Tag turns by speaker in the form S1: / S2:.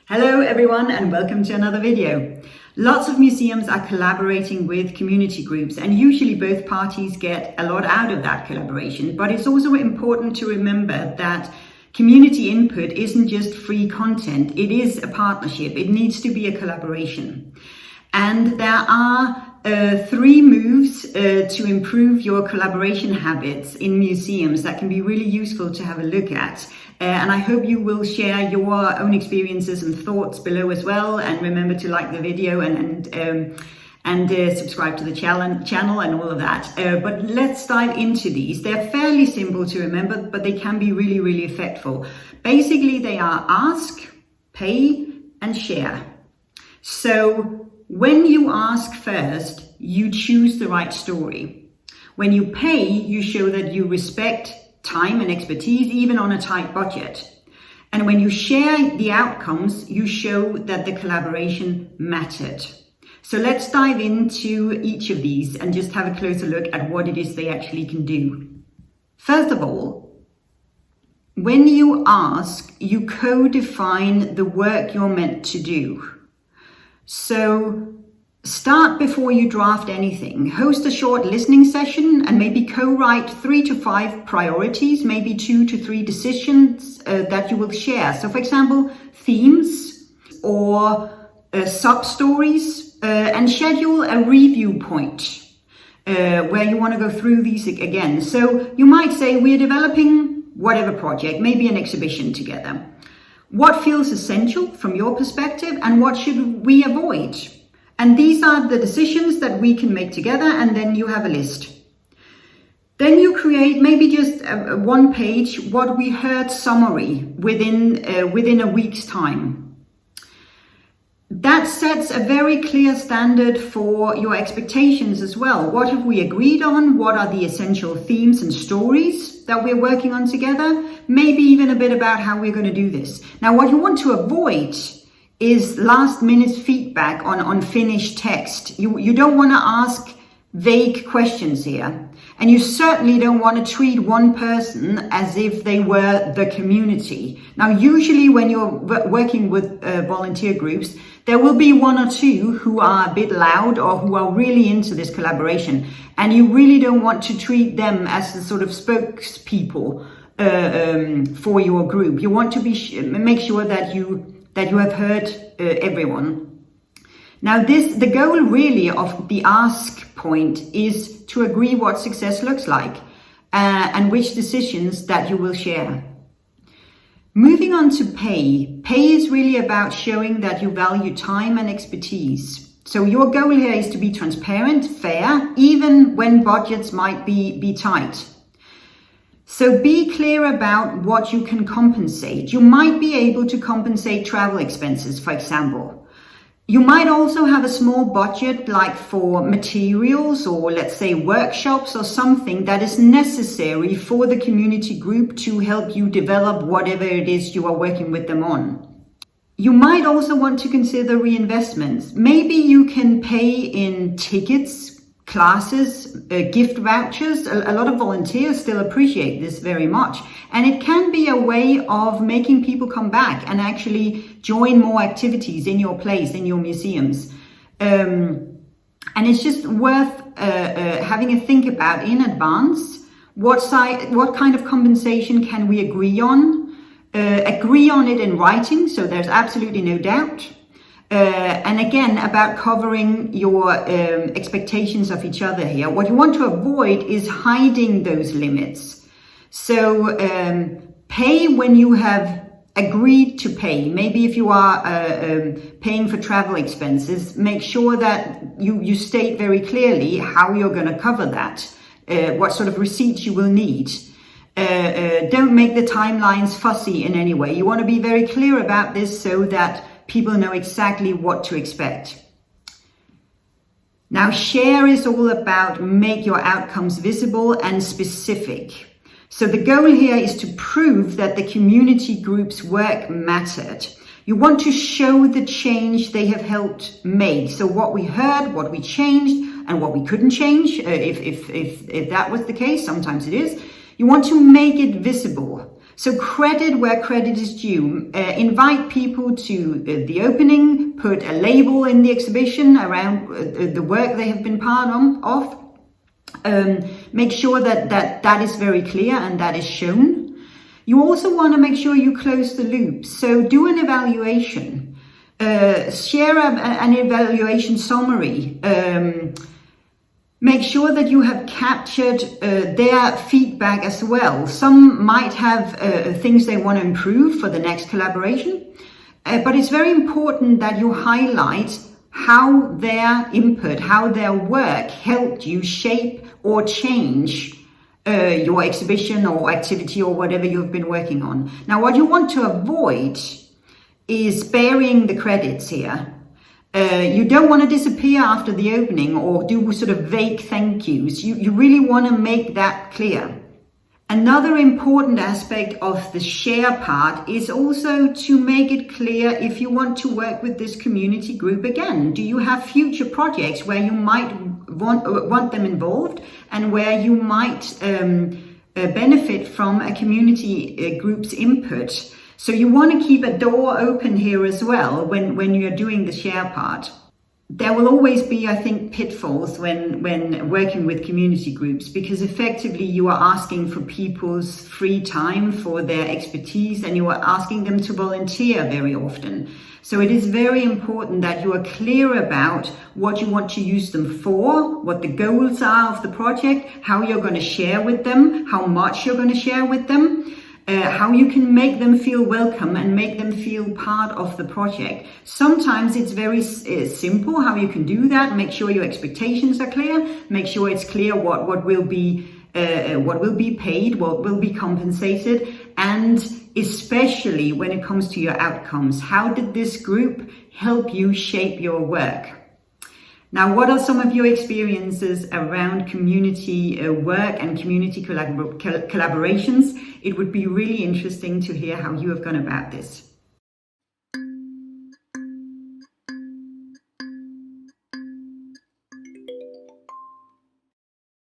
S1: Hello everyone and welcome to another video. Lots of museums are collaborating with community groups, and usually both parties get a lot out of that collaboration, but it's also important to remember that community input isn't just free content, it is a partnership, it needs to be a collaboration. And there are 3 moves to improve your collaboration habits in museums that can be really useful to have a look at. And I hope you will share your own experiences and thoughts below as well. And remember to like the video and subscribe to the channel and all of that. But let's dive into these. They're fairly simple to remember, but they can be really, really effective. Basically, they are ask, pay, and share. So when you ask first, you choose the right story. When you pay, you show that you respect time and expertise, even on a tight budget. And when you share the outcomes, you show that the collaboration mattered. So let's dive into each of these and just have a closer look at what it is they actually can do. First of all, when you ask, you co-define the work you're meant to do. So start before you draft anything. Host a short listening session and maybe co-write 3 to 5 priorities, maybe 2 to 3 decisions that you will share. So for example, themes or sub-stories, and schedule a review point where you want to go through these again. So you might say, we're developing whatever project, maybe an exhibition together. What feels essential from your perspective and what should we avoid? And these are the decisions that we can make together, and then you have a list. Then you create maybe just a 1-page what we heard summary within a week's time. That sets a very clear standard for your expectations as well. What have we agreed on? What are the essential themes and stories that we're working on together? Maybe even a bit about how we're going to do this. Now, what you want to avoid is last minute feedback on unfinished text. You don't want to ask vague questions here. And you certainly don't want to treat one person as if they were the community. Now, usually when you're working with volunteer groups, there will be 1 or 2 who are a bit loud or who are really into this collaboration. And you really don't want to treat them as the sort of spokespeople for your group. You want to make sure that you have heard everyone. Now the goal really of the ask point is to agree what success looks like and which decisions that you will share. Moving on to pay. Pay is really about showing that you value time and expertise. So your goal here is to be transparent, fair, even when budgets might be tight. So be clear about what you can compensate. You might be able to compensate travel expenses, for example. You might also have a small budget like for materials or let's say workshops or something that is necessary for the community group to help you develop whatever it is you are working with them on. You might also want to consider reinvestments. Maybe you can pay in tickets, classes, gift vouchers. A lot of volunteers still appreciate this very much. And it can be a way of making people come back and actually join more activities in your place, in your museums. And it's just worth having a think about in advance. What kind of compensation can we agree on? Agree on it in writing, so there's absolutely no doubt. And again, about covering your expectations of each other here. What you want to avoid is hiding those limits. So pay when you have agreed to pay. Maybe if you are paying for travel expenses, make sure that you state very clearly how you're going to cover that, what sort of receipts you will need. Don't make the timelines fussy in any way. You want to be very clear about this so that people know exactly what to expect. Now, share is all about make your outcomes visible and specific. So the goal here is to prove that the community group's work mattered. You want to show the change they have helped make. So what we heard, what we changed, and what we couldn't change, if that was the case, sometimes it is. You want to make it visible. So credit where credit is due. Invite people to the opening, put a label in the exhibition around the work they have been part of. Make sure that is very clear and that is shown. You also want to make sure you close the loop. So do an evaluation. Share an evaluation summary. Make sure that you have captured their feedback as well. Some might have things they want to improve for the next collaboration, but it's very important that you highlight how their input, how their work helped you shape or change your exhibition or activity or whatever you've been working on. Now, what you want to avoid is burying the credits here. You don't want to disappear after the opening or do sort of vague thank yous. You really want to make that clear. Another important aspect of the share part is also to make it clear if you want to work with this community group again. Do you have future projects where you might want them involved and where you might benefit from a community group's input? So you want to keep a door open here as well when you're doing the share part. There will always be, I think, pitfalls when working with community groups, because effectively you are asking for people's free time, for their expertise, and you are asking them to volunteer very often. So it is very important that you are clear about what you want to use them for, what the goals are of the project, how you're going to share with them, how much you're going to share with them. How you can make them feel welcome and make them feel part of the project. Sometimes it's very simple how you can do that. Make sure your expectations are clear. Make sure it's clear what will be paid, what will be compensated, and especially when it comes to your outcomes. How did this group help you shape your work? Now, what are some of your experiences around community work and community collaborations? It would be really interesting to hear how you have gone about this.